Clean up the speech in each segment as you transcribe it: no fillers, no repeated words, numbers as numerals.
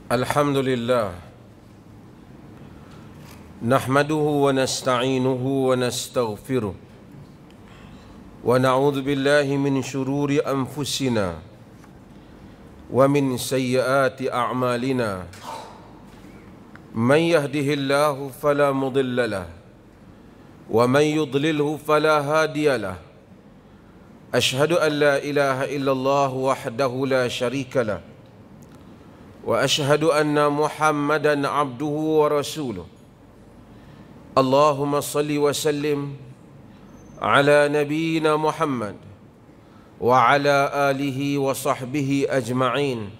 الحمد لله نحمده ونستعينه ونستغفره ونعوذ بالله من شرور أنفسنا ومن سيئات أعمالنا من يهده الله فلا مضل له ومن يضلله فلا هادي له أشهد أن لا إله إلا الله وحده لا شريك له وأشهد أن محمدًا عبده ورسوله اللهم صل وسلم على نبينا محمد وعلى آله وصحبه أجمعين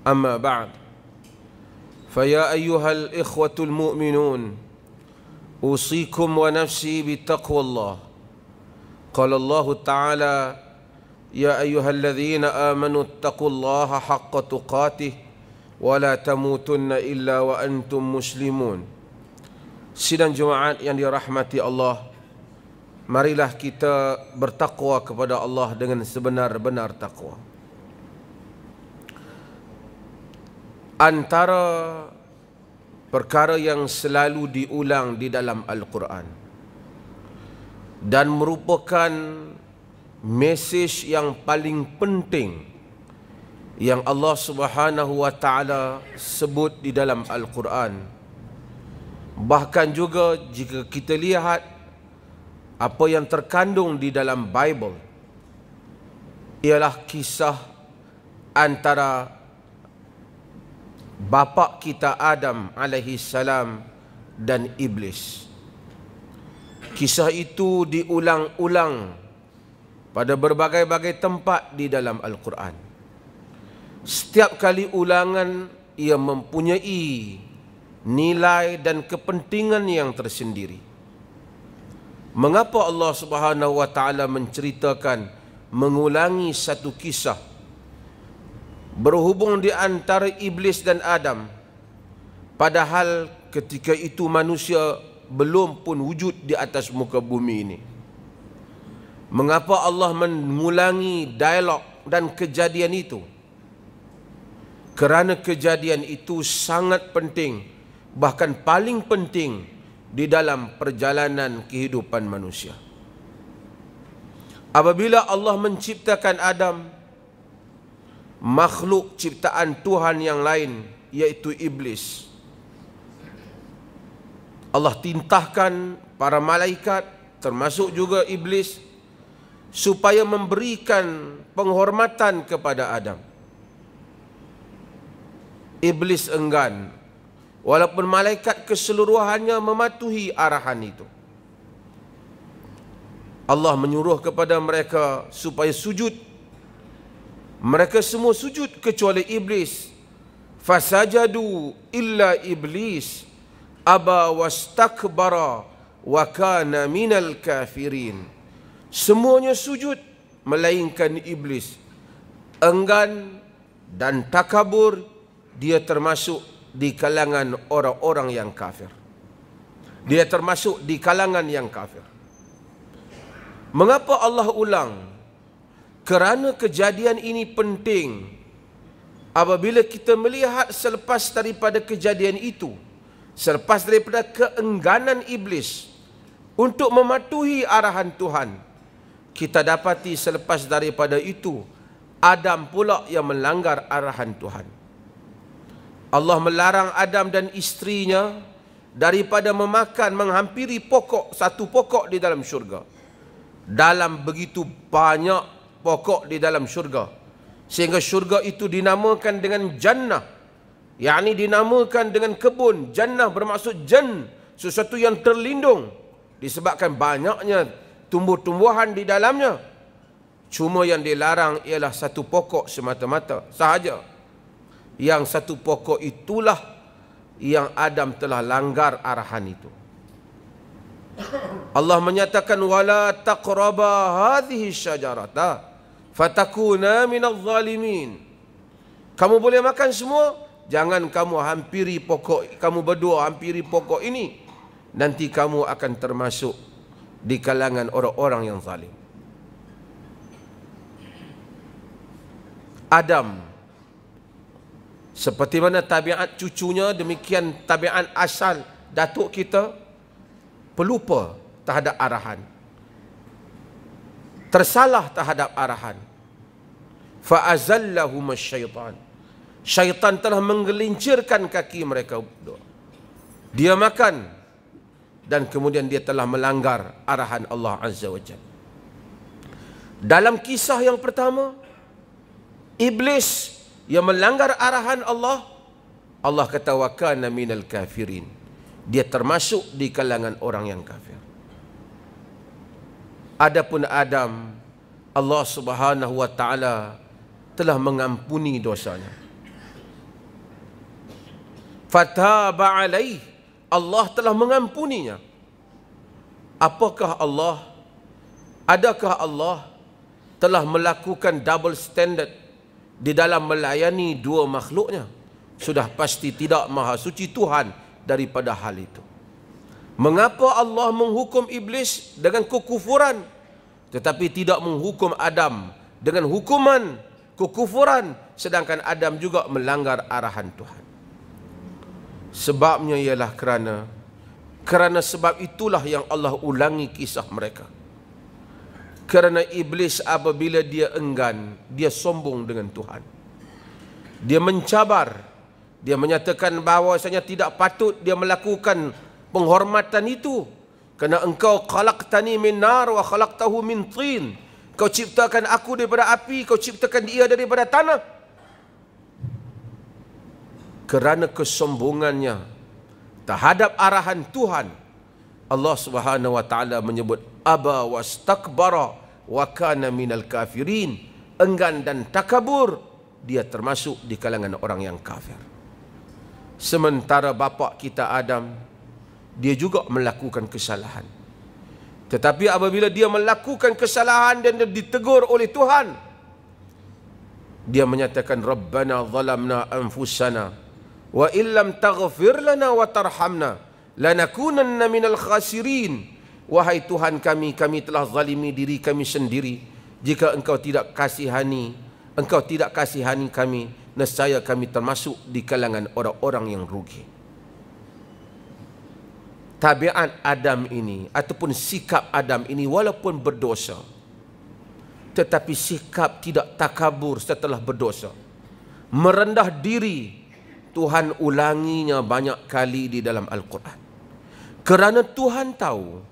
أما بعد فيا أيها الإخوة المؤمنون أوصيكم ونفسي بتقوى الله قال الله تعالى يا أيها الذين آمنوا اتقوا الله حق تقاته ولا تموتن إلا وأنتم مسلمون. Sidang jemaat yang dirahmati Allah, marilah kita bertakwa kepada Allah dengan sebenar-benar takwa. Antara perkara yang selalu diulang di dalam Al-Quran dan merupakan mesej yang paling penting yang Allah Subhanahu wa taala sebut di dalam Al-Quran. Bahkan juga jika kita lihat apa yang terkandung di dalam Bible, ialah kisah antara bapa kita Adam alaihi salam dan iblis. Kisah itu diulang-ulang pada berbagai-bagai tempat di dalam Al-Quran. Setiap kali ulangan ia mempunyai nilai dan kepentingan yang tersendiri. Mengapa Allah Subhanahu wa taala menceritakan, mengulangi satu kisah berhubung di antara iblis dan Adam, padahal ketika itu manusia belum pun wujud di atas muka bumi ini? Mengapa Allah mengulangi dialog dan kejadian itu? Kerana kejadian itu sangat penting, bahkan paling penting di dalam perjalanan kehidupan manusia. Apabila Allah menciptakan Adam, makhluk ciptaan Tuhan yang lain yaitu iblis, Allah tintahkan para malaikat termasuk juga iblis supaya memberikan penghormatan kepada Adam. Iblis enggan, walaupun malaikat keseluruhannya mematuhi arahan itu. Allah menyuruh kepada mereka supaya sujud. Mereka semua sujud kecuali iblis. Fasajadu illa iblis aba wastakbara wa kana minal kafirin. Semuanya sujud melainkan iblis. Enggan dan takabur, dia termasuk di kalangan orang-orang yang kafir. Dia termasuk di kalangan yang kafir. Mengapa Allah ulang? Kerana kejadian ini penting. Apabila kita melihat selepas daripada kejadian itu, selepas daripada keengganan iblis untuk mematuhi arahan Tuhan, kita dapati selepas daripada itu Adam pula yang melanggar arahan Tuhan. Allah melarang Adam dan isterinya daripada memakan, menghampiri satu pokok di dalam syurga. Dalam begitu banyak pokok di dalam syurga, sehingga syurga itu dinamakan dengan jannah, yakni dinamakan dengan kebun. Jannah bermaksud jan, sesuatu yang terlindung, disebabkan banyaknya tumbuh-tumbuhan di dalamnya. Cuma yang dilarang ialah satu pokok semata-mata sahaja. Yang satu pokok itulah yang Adam telah langgar arahan itu. Allah menyatakan wala taqraba hadhihi syajarata fatakuna minadh zalimin. Kamu boleh makan semua, jangan kamu hampiri pokok, kamu berdua hampiri pokok ini, nanti kamu akan termasuk di kalangan orang-orang yang zalim. Adam Seperti mana tabiat cucunya, demikian tabiat asal datuk kita pelupa terhadap arahan, tersalah terhadap arahan. Fa'azallahum syaitan. Syaitan telah menggelincirkan kaki mereka berdua. Dia makan dan kemudian dia telah melanggar arahan Allah Azza wa Jalla. Dalam kisah yang pertama, iblis yang melanggar arahan Allah, Allah kata wa kana minal kafirin. Dia termasuk di kalangan orang yang kafir. Adapun Adam, Allah Subhanahu wa taala telah mengampuni dosanya. Fataba alaih, Allah telah mengampuninya. Apakah Allah? Adakah Allah telah melakukan double standard di dalam melayani dua makhluknya? Sudah pasti tidak. Maha suci Tuhan daripada hal itu. Mengapa Allah menghukum iblis dengan kekufuran tetapi tidak menghukum Adam dengan hukuman kekufuran, sedangkan Adam juga melanggar arahan Tuhan? Sebabnya ialah kerana sebab itulah yang Allah ulangi kisah mereka. Kerana iblis apabila dia enggan, dia sombong dengan Tuhan. Dia mencabar, dia menyatakan bahawasanya tidak patut dia melakukan penghormatan itu. Kerana engkau khalaqtani min nar wa khalaqtahu min tin. Kau ciptakan aku daripada api, kau ciptakan dia daripada tanah. Kerana kesombongannya terhadap arahan Tuhan, Allah Subhanahu wa taala menyebut aba wastakbara wa kana minal kafirin. Enggan dan takabur, dia termasuk di kalangan orang yang kafir. Sementara bapa kita Adam, dia juga melakukan kesalahan. Tetapi apabila dia melakukan kesalahan dan dia ditegur oleh Tuhan, dia menyatakan Rabbana zalamna anfusana wa illam taghfir lana wa tarhamna lanakunanna minal khasirin. Wahai Tuhan kami, kami telah zalimi diri kami sendiri. Jika engkau tidak kasihani kami, nescaya kami termasuk di kalangan orang-orang yang rugi. Tabiat Adam ini ataupun sikap Adam ini walaupun berdosa, tetapi sikap tidak takabur setelah berdosa, merendah diri, Tuhan ulanginya banyak kali di dalam Al-Quran. Kerana Tuhan tahu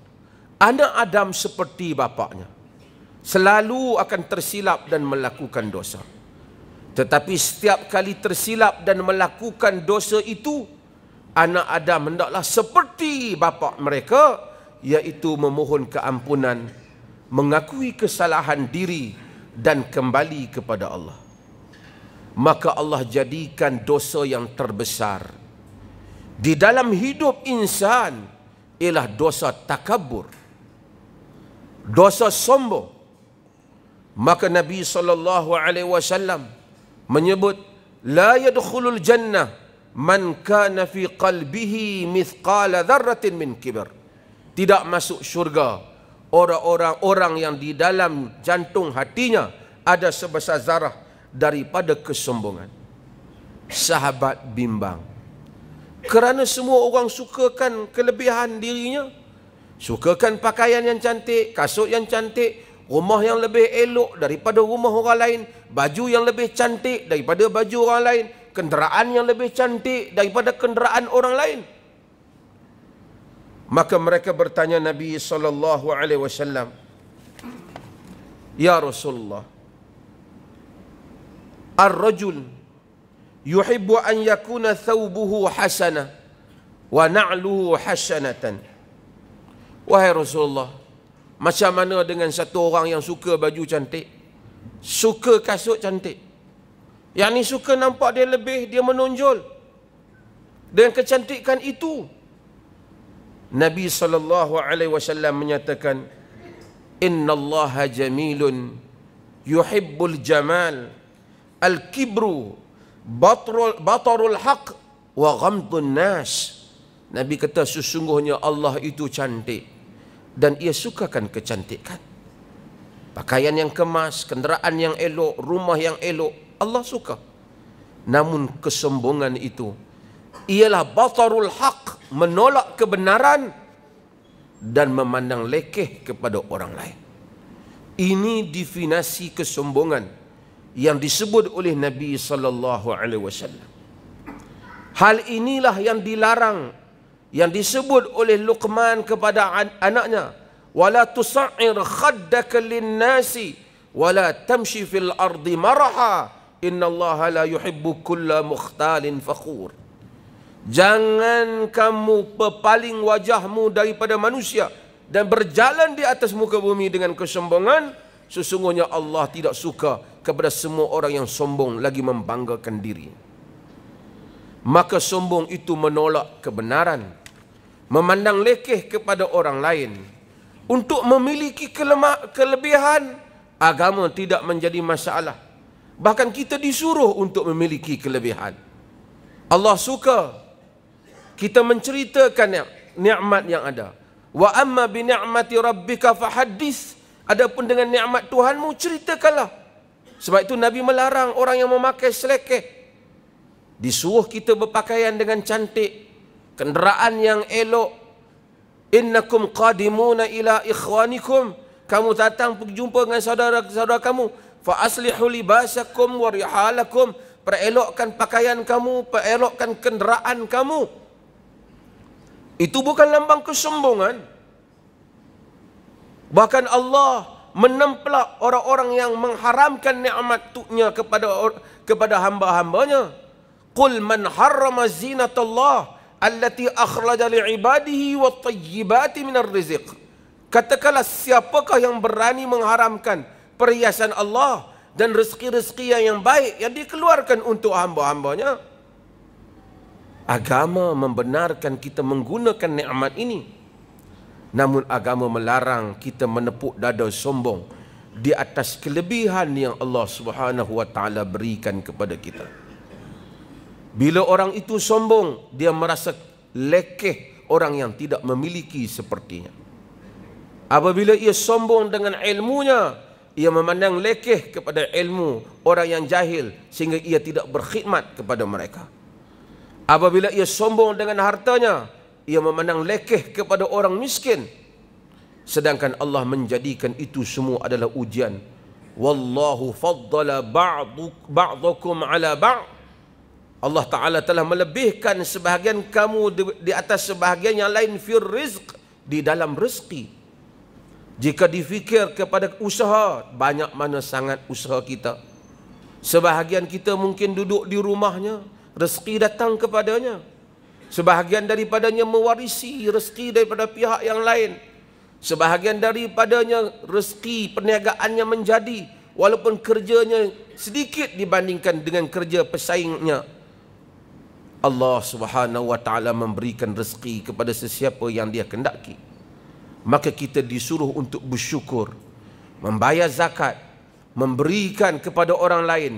anak Adam seperti bapaknya, selalu akan tersilap dan melakukan dosa. Tetapi setiap kali tersilap dan melakukan dosa itu, anak Adam hendaklah seperti bapa mereka, iaitu memohon keampunan, mengakui kesalahan diri dan kembali kepada Allah. Maka Allah jadikan dosa yang terbesar di dalam hidup insan ialah dosa takabur, dosa sombong. Maka Nabi SAW menyebut la yadkhulul jannah man kana fi qalbihi mithqala dzarratin min kibr. Tidak masuk syurga orang-orang yang di dalam jantung hatinya ada sebesar zarah daripada kesombongan. Sahabat bimbang, kerana semua orang sukakan kelebihan dirinya, sukakan pakaian yang cantik, kasut yang cantik, rumah yang lebih elok daripada rumah orang lain, baju yang lebih cantik daripada baju orang lain, kenderaan yang lebih cantik daripada kenderaan orang lain. Maka mereka bertanya Nabi SAW, Ya Rasulullah, ar-rajul yuhibbu an yakuna thawbuhu hasana wa na'luhu hasanatan. Wahai Rasulullah, macam mana dengan satu orang yang suka baju cantik, suka kasut cantik, yang ni suka nampak dia lebih, dia menonjol dengan kecantikan itu? Nabi SAW menyatakan, Innallaha jamilun yuhibbul jamal, al-kibru batarul haq wa ghamdun nas. Nabi kata sesungguhnya Allah itu cantik dan ia sukakan kecantikan. Pakaian yang kemas, kenderaan yang elok, rumah yang elok, Allah suka. Namun kesombongan itu ialah batarul haq, menolak kebenaran dan memandang lekeh kepada orang lain. Ini definisi kesombongan yang disebut oleh Nabi sallallahu alaihi wasallam. Hal inilah yang dilarang, yang disebut oleh Luqman kepada anaknya, wala tusa'ir khaddaka lin-nasi wala tamshi fil ardi maraha innallaha la yuhibbu kulla mukhtalin fakhur. Jangan kamu berpaling wajahmu daripada manusia dan berjalan di atas muka bumi dengan kesombongan. Sesungguhnya Allah tidak suka kepada semua orang yang sombong lagi membanggakan diri. Maka sombong itu menolak kebenaran, memandang lekeh kepada orang lain. Untuk memiliki kelebihan, agama tidak menjadi masalah. Bahkan kita disuruh untuk memiliki kelebihan. Allah suka kita menceritakan nikmat yang ada. Wa amma bi ni'mati rabbika fahaddits. Adapun dengan nikmat Tuhanmu, ceritakanlah. Sebab itu Nabi melarang orang yang memakai selekeh. Disuruh kita berpakaian dengan cantik, kenderaan yang elok. Innakum qadimuna ila ikhwanikum. Kamu datang pergi jumpa dengan saudara-saudara kamu. Fa aslihu libasakum wa rihalakum. Perelokkan pakaian kamu, perelokkan kenderaan kamu. Itu bukan lambang kesombongan. Bahkan Allah menempelak orang-orang yang mengharamkan nikmat-Nya kepada hamba-hambanya. Qul man harrama zinatallah allati akhraja li'ibadihi wat-tayyibati minar rizq. Katakanlah, siapakah yang berani mengharamkan perhiasan Allah dan rezeki-rezeki yang baik yang dikeluarkan untuk hamba-hambanya? Agama membenarkan kita menggunakan nikmat ini. Namun agama melarang kita menepuk dada sombong di atas kelebihan yang Allah Subhanahu wa taala berikan kepada kita. Bila orang itu sombong, dia merasa lekeh orang yang tidak memiliki sepertinya. Apabila ia sombong dengan ilmunya, ia memandang lekeh kepada ilmu orang yang jahil sehingga ia tidak berkhidmat kepada mereka. Apabila ia sombong dengan hartanya, ia memandang lekeh kepada orang miskin. Sedangkan Allah menjadikan itu semua adalah ujian. Wallahu faddala ba'dakum ala ba'd. Allah Ta'ala telah melebihkan sebahagian kamu di atas sebahagian yang lain fir rizq, di dalam rezeki. Jika difikir kepada usaha, banyak mana sangat usaha kita. Sebahagian kita mungkin duduk di rumahnya, rezeki datang kepadanya. Sebahagian daripadanya mewarisi rezeki daripada pihak yang lain. Sebahagian daripadanya rezeki perniagaannya menjadi, walaupun kerjanya sedikit dibandingkan dengan kerja pesaingnya. Allah Subhanahu wa taala memberikan rezeki kepada sesiapa yang Dia kehendaki. Maka kita disuruh untuk bersyukur, membayar zakat, memberikan kepada orang lain.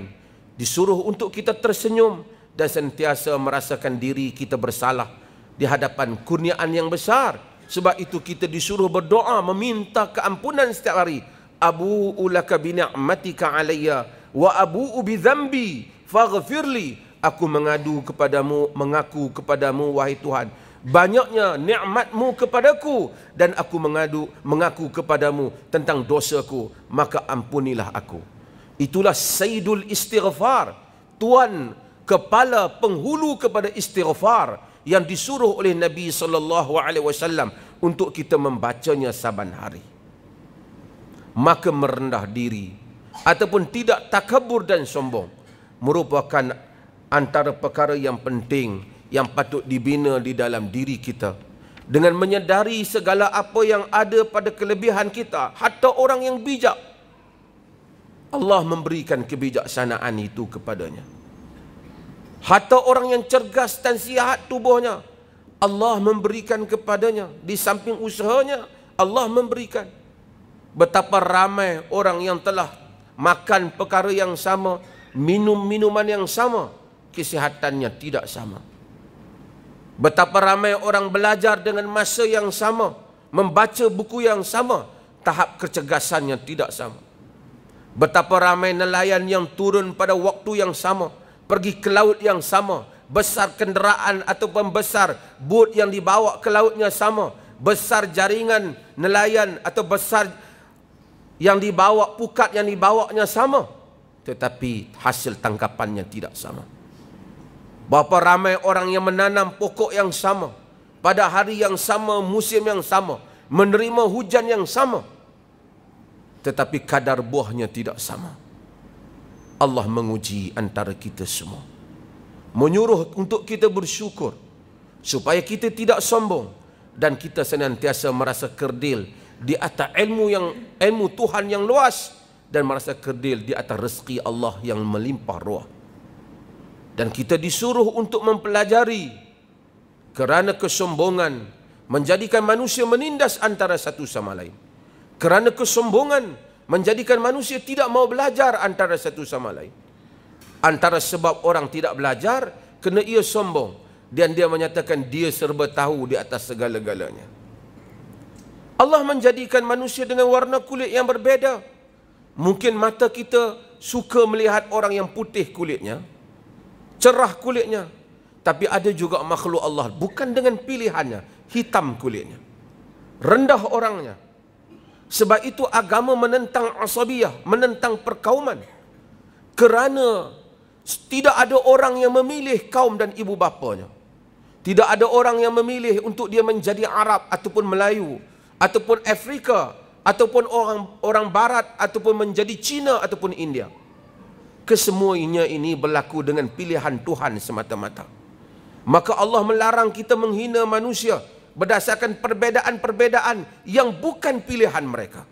Disuruh untuk kita tersenyum dan sentiasa merasakan diri kita bersalah di hadapan kurniaan yang besar. Sebab itu kita disuruh berdoa, meminta keampunan setiap hari. Abu'u laka bi ni'matika alayya wa abu'u bi dhanbi faghfirli. Aku mengaku kepadamu wahai Tuhan, banyaknya nikmat-Mu kepadaku, dan aku mengaku kepadamu tentang dosaku, maka ampunilah aku. Itulah Sayyidul Istighfar, tuan kepala penghulu kepada istighfar yang disuruh oleh Nabi sallallahu alaihi wasallam untuk kita membacanya saban hari. Maka merendah diri ataupun tidak takabur dan sombong merupakan antara perkara yang penting yang patut dibina di dalam diri kita. Dengan menyedari segala apa yang ada pada kelebihan kita, hatta orang yang bijak, Allah memberikan kebijaksanaan itu kepadanya. Hatta orang yang cergas dan sihat tubuhnya, Allah memberikan kepadanya. Di samping usahanya, Allah memberikan. Betapa ramai orang yang telah makan perkara yang sama, minum minuman yang sama, kesihatannya tidak sama. Betapa ramai orang belajar dengan masa yang sama, membaca buku yang sama, tahap kecergasannya tidak sama. Betapa ramai nelayan yang turun pada waktu yang sama, pergi ke laut yang sama, besar kenderaan ataupun besar bot yang dibawa ke lautnya sama, besar jaringan nelayan atau besar yang dibawa, pukat yang dibawanya sama, tetapi hasil tangkapannya tidak sama. Berapa ramai orang yang menanam pokok yang sama, pada hari yang sama, musim yang sama, menerima hujan yang sama, tetapi kadar buahnya tidak sama. Allah menguji antara kita semua, menyuruh untuk kita bersyukur, supaya kita tidak sombong dan kita senantiasa merasa kerdil di atas ilmu Tuhan yang luas, dan merasa kerdil di atas rezeki Allah yang melimpah ruah. Dan kita disuruh untuk mempelajari, kerana kesombongan menjadikan manusia menindas antara satu sama lain. Kerana kesombongan menjadikan manusia tidak mau belajar antara satu sama lain. Antara sebab orang tidak belajar kerana ia sombong, dan dia menyatakan dia serba tahu di atas segala-galanya. Allah menjadikan manusia dengan warna kulit yang berbeza. Mungkin mata kita suka melihat orang yang putih kulitnya, cerah kulitnya, tapi ada juga makhluk Allah bukan dengan pilihannya, hitam kulitnya, rendah orangnya. Sebab itu agama menentang asabiyah, menentang perkauman. Kerana tidak ada orang yang memilih kaum dan ibu bapanya. Tidak ada orang yang memilih untuk dia menjadi Arab ataupun Melayu ataupun Afrika ataupun orang Barat ataupun menjadi Cina ataupun India. Kesemuanya ini berlaku dengan pilihan Tuhan semata-mata. Maka Allah melarang kita menghina manusia berdasarkan perbedaan-perbedaan yang bukan pilihan mereka.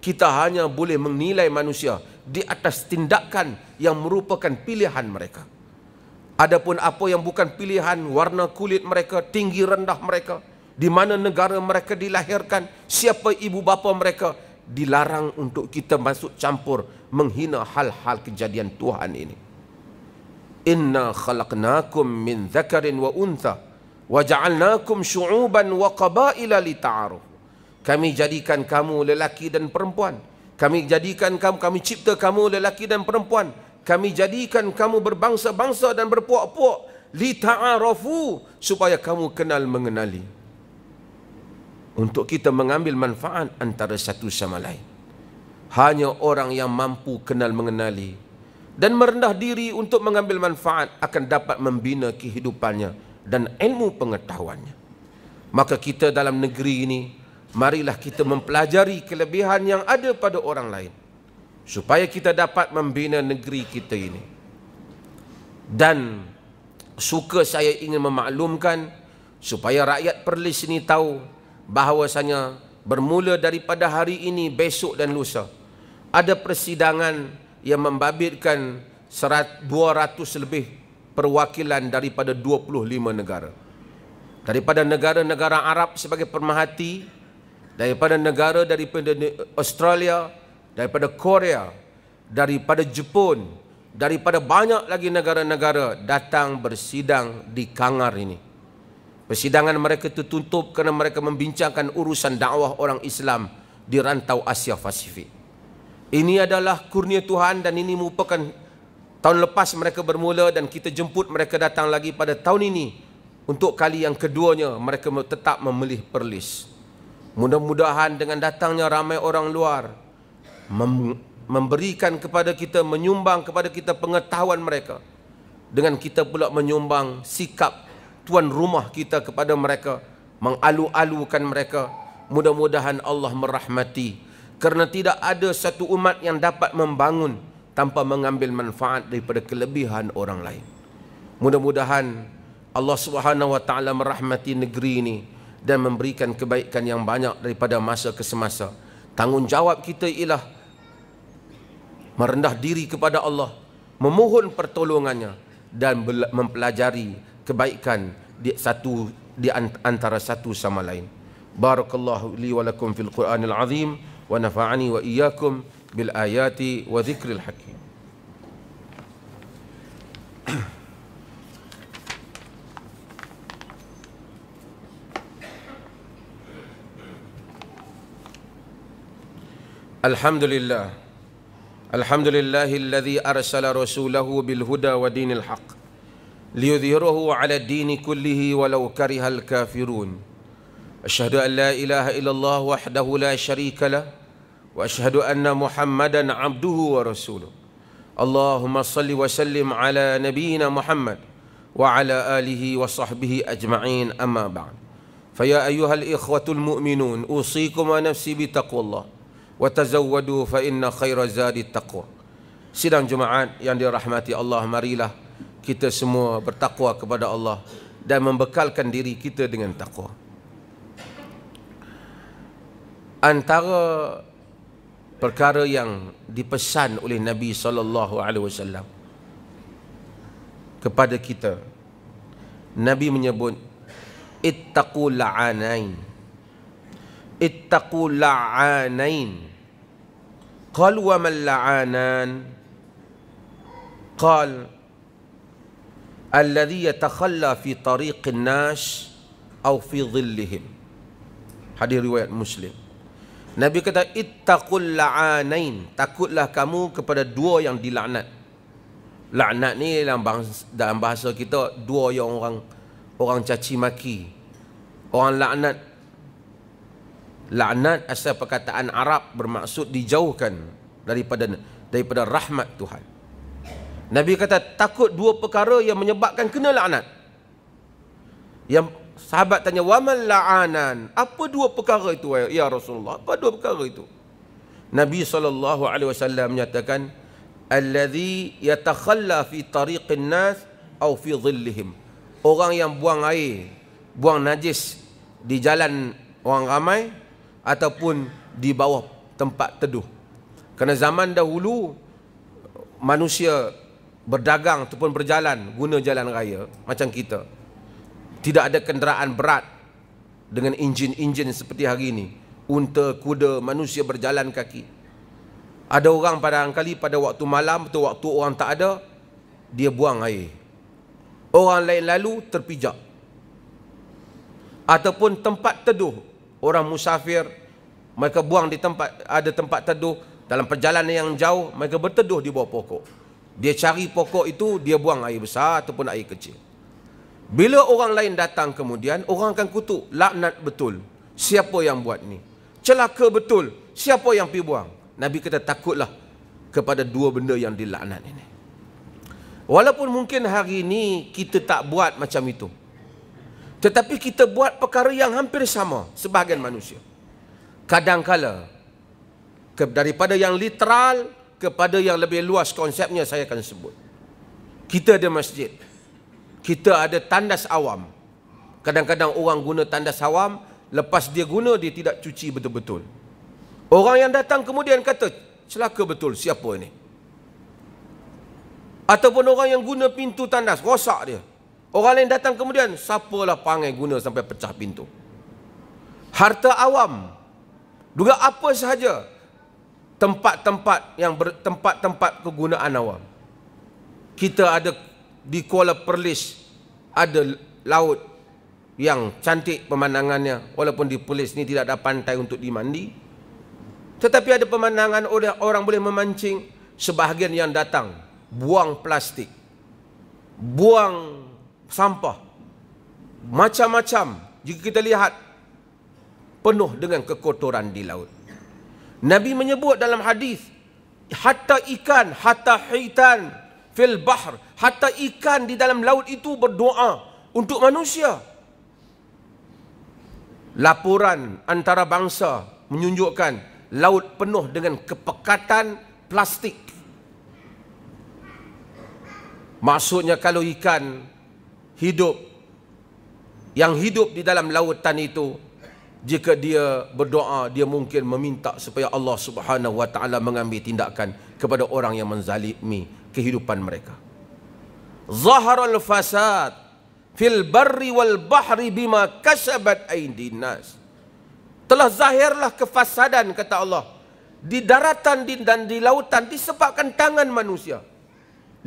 Kita hanya boleh menilai manusia di atas tindakan yang merupakan pilihan mereka. Adapun apa yang bukan pilihan, warna kulit mereka, tinggi rendah mereka, di mana negara mereka dilahirkan, siapa ibu bapa mereka, dilarang untuk kita masuk campur menghina hal-hal kejadian Tuhan ini. Inna khalaqnakum min dzakarin wa untha wa ja'alnakum syu'uban wa qabaila lita'arufu. Kami jadikan kamu lelaki dan perempuan. Kami cipta kamu lelaki dan perempuan. Kami jadikan kamu berbangsa-bangsa dan berpuak-puak, lita'arufu, supaya kamu kenal mengenali. Untuk kita mengambil manfaat antara satu sama lain. Hanya orang yang mampu kenal mengenali dan merendah diri untuk mengambil manfaat akan dapat membina kehidupannya dan ilmu pengetahuannya. Maka kita dalam negeri ini, marilah kita mempelajari kelebihan yang ada pada orang lain, supaya kita dapat membina negeri kita ini. Dan suka saya ingin memaklumkan supaya rakyat Perlis ini tahu bahawasanya bermula daripada hari ini, besok dan lusa, ada persidangan yang membabitkan 200 lebih perwakilan daripada 25 negara. Daripada negara-negara Arab sebagai pemerhati, daripada Australia, daripada Korea, daripada Jepun, daripada banyak lagi negara-negara datang bersidang di Kangar ini. Persidangan mereka tertutup kerana mereka membincangkan urusan dakwah orang Islam di rantau Asia Pasifik. Ini adalah kurnia Tuhan dan ini merupakan tahun lepas mereka bermula dan kita jemput mereka datang lagi pada tahun ini. Untuk kali yang keduanya mereka tetap memilih Perlis. Mudah-mudahan dengan datangnya ramai orang luar memberikan kepada kita, menyumbang kepada kita pengetahuan mereka, dengan kita pula menyumbang sikap tuan rumah kita kepada mereka, mengalu-alukan mereka. Mudah-mudahan Allah merahmati, kerana tidak ada satu umat yang dapat membangun tanpa mengambil manfaat daripada kelebihan orang lain. Mudah-mudahan Allah Subhanahu wa taala merahmati negeri ini dan memberikan kebaikan yang banyak daripada masa ke semasa. Tanggungjawab kita ialah merendah diri kepada Allah, memohon pertolongannya dan mempelajari kebaikan di antara satu sama lain. Barakallahu li wa lakum fil Qur'anil azim wa nafa'ani wa iyyakum bil ayati wa dzikril hakim. Alhamdulillah, Alhamdulillahilladzi arsala rasulahu bil huda wa dinil haqq liyudhhirahu 'ala ad-dini kullihi walau karihal kafirun. Asyhadu an la ilaha illallah wahdahu la syarika lah wa asyhadu anna Muhammadan 'abduhu wa rasuluh. Allahumma salli wa sallim ala nabiyyina Muhammad wa ala alihi wa sahbihi ajma'in, amma ba'd. Faya ayyuhal ikhwatul mu'minun, usikum wa nafsi bi taqwallah wa tazawwadu fa inna khaira zadi taqwa. Sidang Jumaat yang dirahmati Allah, marilah kita semua bertakwa kepada Allah dan membekalkan diri kita dengan takwa. Antara perkara yang dipesan oleh Nabi SAW kepada kita, Nabi menyebut ittaqul la'anain. Ittaqul la'anain. Qal wa man la'anan? Qal alladhi yatakhalla fi tariqin nas aw fi dhillihim. Hadis riwayat Muslim. Nabi kata ittaqul la'anain, takutlah kamu kepada dua yang dilaknat. Laknat ni dalam bahasa kita dua yang orang caci maki. Orang laknat. Laknat asal perkataan Arab bermaksud dijauhkan daripada rahmat Tuhan. Nabi kata takut dua perkara yang menyebabkan kena laknat. Yang sahabat tanya, wa man la'anan? Apa dua perkara itu ya Rasulullah? Apa dua perkara itu? Nabi SAW menyatakan, alladhi yatakhalla fi tariqin nas aw fi dhillihim. Orang yang buang air, buang najis di jalan orang ramai ataupun di bawah tempat teduh. Kerana zaman dahulu manusia berdagang ataupun berjalan guna jalan raya macam kita. Tidak ada kenderaan berat dengan enjin-enjin seperti hari ini. Unta, kuda, manusia berjalan kaki. Ada orang barangkali pada waktu malam atau waktu orang tak ada, dia buang air. Orang lain lalu terpijak. Ataupun tempat teduh, orang musafir, mereka buang di ada tempat teduh. Dalam perjalanan yang jauh, mereka berteduh di bawah pokok. Dia cari pokok itu, dia buang air besar ataupun air kecil. Bila orang lain datang kemudian, orang akan kutuk, laknat betul, siapa yang buat ni? Celaka betul, siapa yang pergi buang? Nabi kata takutlah kepada dua benda yang dilaknat ini. Walaupun mungkin hari ini kita tak buat macam itu, tetapi kita buat perkara yang hampir sama sebahagian manusia. Kadangkala daripada yang literal kepada yang lebih luas konsepnya saya akan sebut. Kita ada masjid, kita ada tandas awam. Kadang-kadang orang guna tandas awam, lepas dia guna dia tidak cuci betul-betul. Orang yang datang kemudian kata, celaka betul, siapa ini? Ataupun orang yang guna pintu tandas, rosak dia. Orang lain datang kemudian, siapalah pangai guna sampai pecah pintu. Harta awam, juga apa sahaja tempat-tempat tempat-tempat kegunaan awam. Kita ada di Kuala Perlis, ada laut yang cantik pemandangannya, walaupun di Perlis ni tidak ada pantai untuk dimandi, tetapi ada pemandangan orang boleh memancing. Sebahagian yang datang buang plastik, buang sampah, macam-macam. Jika kita lihat, penuh dengan kekotoran di laut. Nabi menyebut dalam hadis, hatta ikan, hatta hitan fil bahr, hatta ikan di dalam laut itu berdoa untuk manusia. Laporan antara bangsa menunjukkan laut penuh dengan kepekatan plastik. Maksudnya kalau ikan hidup, yang hidup di dalam lautan itu, jika dia berdoa, dia mungkin meminta supaya Allah Subhanahu wa taala mengambil tindakan kepada orang yang menzalimi kehidupan mereka. Zaharal fasad fil barri wal bahri bima kasabat aydin nas. Telah zahirlah kefasadan, kata Allah, di daratan dan di lautan disebabkan tangan manusia.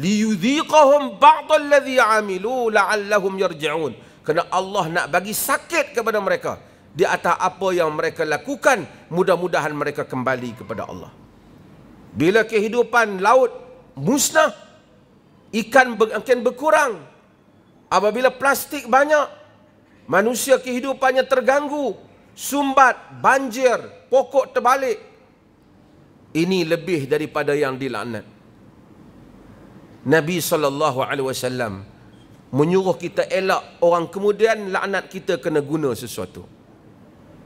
Liyudhiqahum ba'dal ladzi 'amilu la'allahum yarji'un. Kerana Allah nak bagi sakit kepada mereka di atas apa yang mereka lakukan, mudah-mudahan mereka kembali kepada Allah. Bila kehidupan laut musnah, ikan akan berkurang. Apabila plastik banyak, manusia kehidupannya terganggu, sumbat, banjir, pokok terbalik. Ini lebih daripada yang dilaknat. Nabi SAW menyuruh kita elak orang kemudian laknat kita kena guna sesuatu.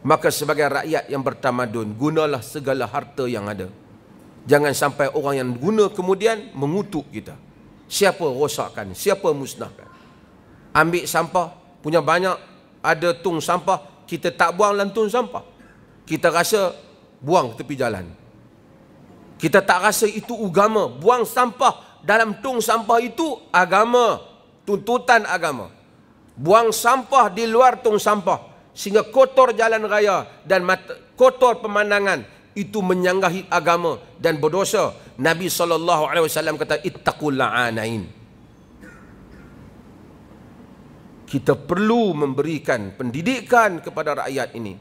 Maka sebagai rakyat yang bertamadun, gunalah segala harta yang ada. Jangan sampai orang yang guna kemudian mengutuk kita. Siapa rosakkan, siapa musnahkan. Ambil sampah, punya banyak, ada tung sampah, kita tak buang dalam tung sampah. Kita rasa buang tepi jalan. Kita tak rasa itu agama. Buang sampah dalam tung sampah itu agama, tuntutan agama. Buang sampah di luar tung sampah sehingga kotor jalan raya dan kotor pemandangan, itu menyanggahi agama dan berdosa. Nabi SAW kata ittaqul la'anain. Kita perlu memberikan pendidikan kepada rakyat ini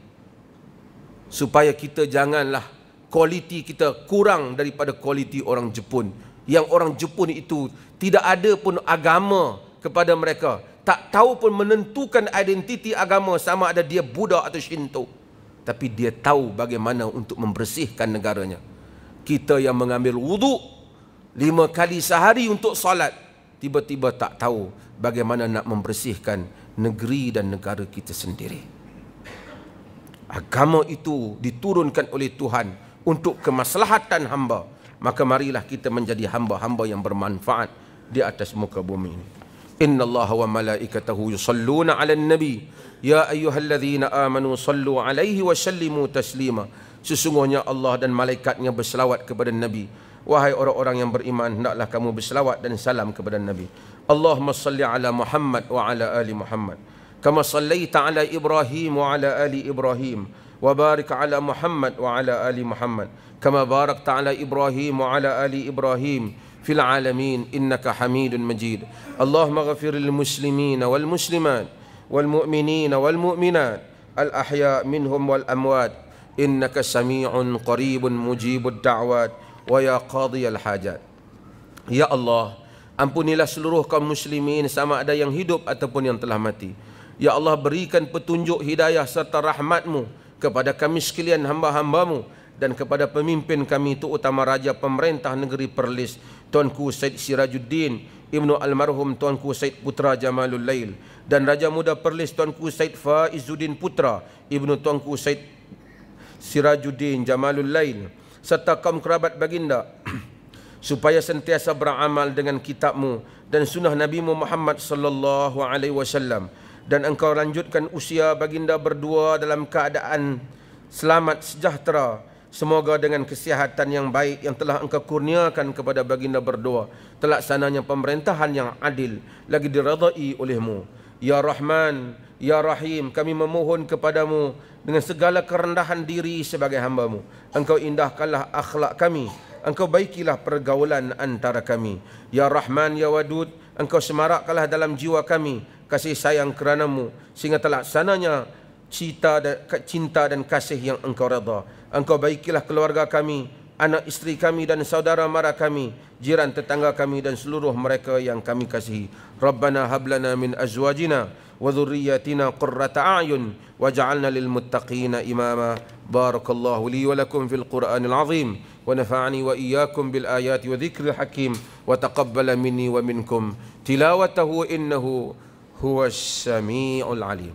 supaya kita janganlah kualiti kita kurang daripada kualiti orang Jepun. Yang orang Jepun itu tidak ada pun agama kepada mereka. Tak tahu pun menentukan identiti agama sama ada dia Buddha atau Shinto. Tapi dia tahu bagaimana untuk membersihkan negaranya. Kita yang mengambil wuduk 5 kali sehari untuk salat, tiba-tiba tak tahu bagaimana nak membersihkan negeri dan negara kita sendiri. Agama itu diturunkan oleh Tuhan untuk kemaslahatan hamba. Maka marilah kita menjadi hamba-hamba yang bermanfaat di atas muka bumi ini. Inna Allah wa malaikatahu yusalluna ala nabi. Ya ayyuhalladzina amanu sallu alaihi wa sallimu taslima. Sesungguhnya Allah dan malaikatnya berselawat kepada Nabi. Wahai orang-orang yang beriman, hendaklah kamu berselawat dan salam kepada Nabi. Allahumma salli ala Muhammad wa ala ali Muhammad. Kama sallaita ala Ibrahim wa ala ali Ibrahim. Wa barik ala Muhammad wa ala ali Muhammad. Kama barakta ala Ibrahim wa ala ali Ibrahim fil alamin innaka Hamidun Majid. Allahumma ghafir lil muslimina wal muslimat wal mu'minina wal mu'minat al ahya minhum wal amwat innaka sami'un qaribun mujibud da'wat wa ya qadiyal hajat. Ya Allah, ampunilah seluruh kaum muslimin sama ada yang hidup ataupun yang telah mati. Ya Allah, berikan petunjuk hidayah serta rahmat-Mu kepada kami sekalian hamba-hamba-Mu dan kepada pemimpin kami itu utama Raja Pemerintah Negeri Perlis Tuanku Said Sirajuddin Ibnu Almarhum Tuanku Said Putra Jamalul Lail, dan Raja Muda Perlis Tuanku Said Faizuddin Putra Ibnu Tuanku Said Sirajuddin Jamalul Lail, serta kaum kerabat baginda supaya sentiasa beramal dengan kitab-Mu dan sunnah Nabi Muhammad sallallahu alaihi wasallam, dan Engkau lanjutkan usia baginda berdua dalam keadaan selamat sejahtera. Semoga dengan kesihatan yang baik yang telah Engkau kurniakan kepada baginda berdua, terlaksananya pemerintahan yang adil lagi diredai oleh-Mu. Ya Rahman, Ya Rahim, kami memohon kepadamu dengan segala kerendahan diri sebagai hamba-Mu. Engkau indahkanlah akhlak kami, Engkau baikilah pergaulan antara kami. Ya Rahman, Ya Wadud, Engkau semarakkanlah dalam jiwa kami kasih sayang kerana-Mu, sehingga terlaksananya cinta dan kasih yang Engkau redha. Engkau baikilah keluarga kami, anak isteri kami dan saudara mara kami, jiran tetangga kami dan seluruh mereka yang kami kasihi. Rabbana hablana min azwajina wa dhurriyyatina qurrata a'yun waj'alna lil muttaqina imama. Barakallahu li wa lakum fil Qur'anil azim wa nafa'ani wa iyyakum bil ayati wa dhikril hakim wa taqabbala minni wa minkum tilawatahu innahu huwas samiul alim.